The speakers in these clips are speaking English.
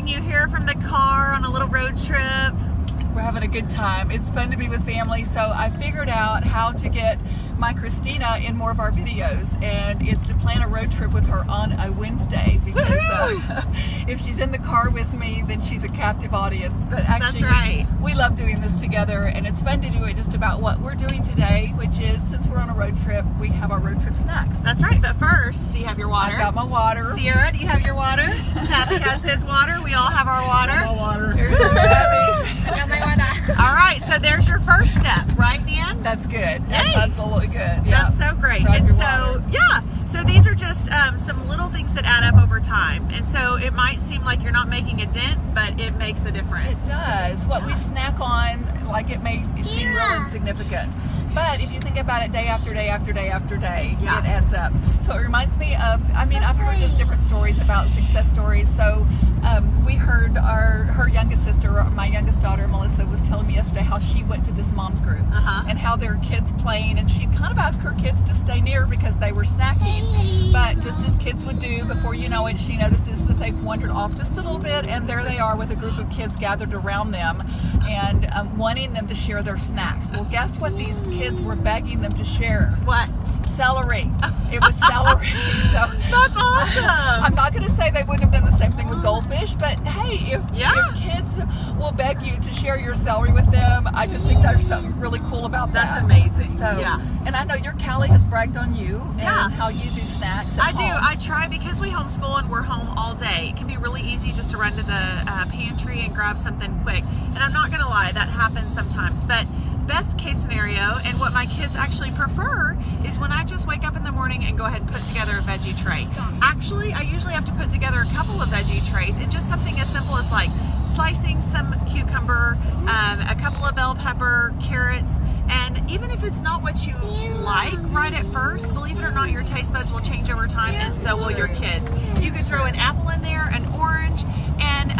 joining you here from the car on a little road trip. We're having a good time. It's fun to be with family, so I figured out how to get my Christina in more of our videos, and it's to plan a road trip with her on a Wednesday, because if she's in the car with me, then she's a captive audience. But actually, that's right. We love doing this together, and it's fun to do it just about what we're doing today, which is, since we're on a road trip, we have our road trip snacks. That's right, but first, do you have your water? I've got my water. Sierra, do you have your water? Happy has his water. We all have our water. My water. Here's your Happy's. All right, so there's your first step, right, Dan? That's good. That's Yay. absolutely good. Yeah. That's so great. Grab And your so, water. yeah, so these are just some little things that add up over time. And so it might seem like you're not making a dent, but it makes a difference. It does. What we snack on, like, it may seem real insignificant, but if you think about it day after day after day after day, Yeah. it adds up. So it reminds me of, I mean, I've heard just different stories about success stories. So we heard her youngest sister, my youngest daughter, Melissa, was telling me yesterday how she went to this mom's group and how their kids playing, and she'd kind of ask her kids to stay near because they were snacking. But just as kids would do, before you know it, she notices that they've wandered off just a little bit, and there they are with a group of kids gathered around them and wanting them to share their snacks. Well, guess what these kids were begging them to share? What? Celery. It was celery. So That's awesome. I'm not going to say they wouldn't have done the same thing with goldfish, but hey, if kids will beg you to share your celery with them, I just think there's something really cool about that. That's amazing. So, yeah. And I know your Callie has bragged on you and Yeah. how you do snacks at I do. home. I try, because we homeschool and we're home all day. It can be really easy just to run to the pantry and grab something quick. And I'm not going to lie, that happens sometimes. But best case scenario, and what my kids actually prefer, is when I just wake up in the morning and go ahead and put together a veggie tray. Actually, I usually have to put together a couple of veggie trays, and just something as simple as like slicing some cucumber, a couple of bell pepper, carrots, and even if it's not what you like right at first, believe it or not, your taste buds will change over time, and so will your kids. You could throw an apple in there, an orange, and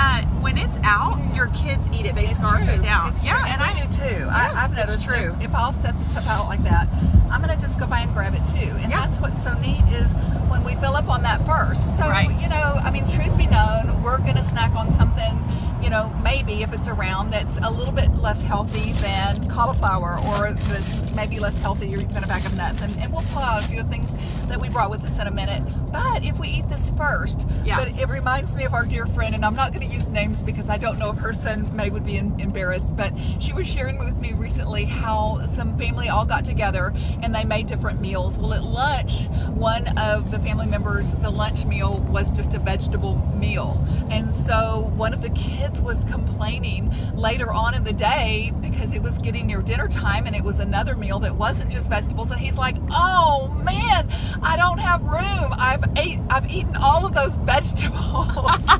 when it's out, your kids eat it. They scarf it down. It's yeah, true. And I do too. I've noticed true. If I'll set the stuff out like that, I'm going to just go by and grab it too. And that's what's so neat is when we fill up on that first. So, you know, I mean, truth be known, we're going to snack on something, you know, maybe if it's around, that's a little bit less healthy than cauliflower, or that's maybe less healthy than a bag of nuts. And we'll pull out a few things that we brought with us in a minute. But if we eat this first, but it reminds me of our dear friend, and I'm not going to use names because I don't know if her son May would be embarrassed, but she was sharing with me recently how some family all got together and they made different meals. Well, at lunch, one of the family members, the lunch meal was just a vegetable meal. And so one of the kids was complaining later on in the day because it was getting near dinner time and it was another meal that wasn't just vegetables, and he's like, oh man, I don't have room. I've eaten all of those vegetables.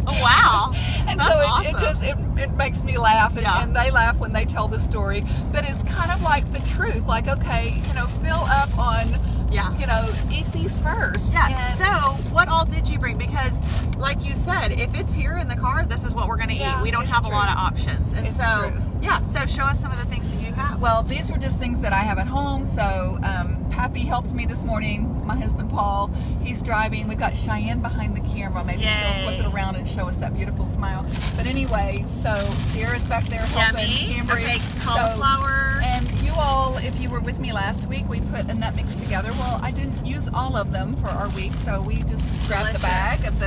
Wow. And That's so awesome. it makes me laugh, and they laugh when they tell the story. But it's kind of like the truth. Like, okay, you know, fill up on, you know, eat these first. Yeah. And So what all did you bring? Because like you said, if it's here in the car, this is what we're going to eat. We don't have a lot of options. And It's so, true. so show us some of the things that you have. Well, these were just things that I have at home. So Pappy helped me this morning. My husband Paul, he's driving. We've got Cheyenne behind the camera. Maybe she'll flip it around and show us that beautiful smile. But anyway, so Sierra's back there helping Cambry. Okay, cauliflower. And you all, if you were with me last week, we put a nut mix together. Well, I didn't use all of them for our week, so we just grabbed the bag of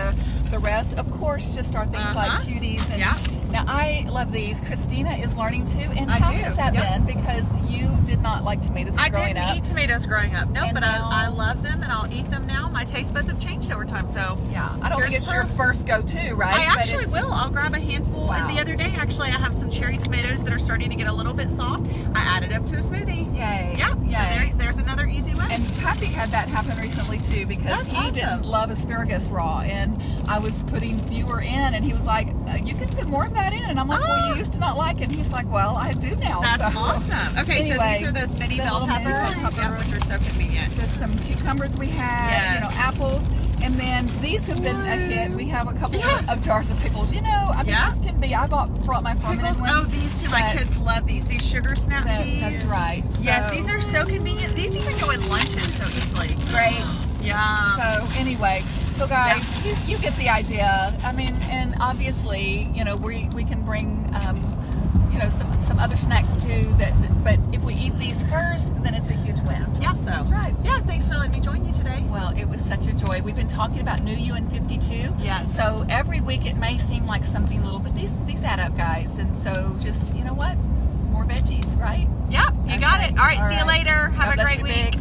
the rest. Of course, just our things like cuties. And now I love these. Christina is learning too. And how has that been? Because you did not like tomatoes growing up. I didn't eat tomatoes growing up. No, And but now- I love them and I'll eat them now. My taste buds have changed over time. So I don't think it's your first go-to, right? I actually will. I'll grab a handful. Wow. And the other day, actually, I have some cherry tomatoes that are starting to get a little bit soft. I added them to a smoothie. Yay. Yeah. Yay. So there's another easy way. And Pappy had that happen recently too, because he didn't love asparagus raw, and I was putting fewer in, and he was like, you can put more of that in, and I'm like, well, you used to not like it, and he's like, well, I do now. That's so. awesome. Okay, Anyway, so these are those mini the bell little mini peppers, bell peppers. which are so convenient. Just some cucumbers we had, you know, apples, and then these have been a hit. We have a couple of jars of pickles. You know, I mean, this can be. I brought my permanent ones. Oh, these too. My kids love these. These sugar snap peas. That's right. Yes, So- these are so convenient. These even go in lunches so easily. Grapes. Yeah. So anyway, So guys, you get the idea. I mean, and obviously, you know, we can bring, you know, some other snacks too. But if we eat these first, then it's a huge win. Yeah, so That's right. Yeah, thanks for letting me join you today. Well, it was such a joy. We've been talking about New You in 52. Yes. So every week it may seem like something little, but these add up, guys. And so just, you know what? More veggies, right? Yep, you got Okay. it. All right, All see you right. later. Have God a bless great you, week. Big.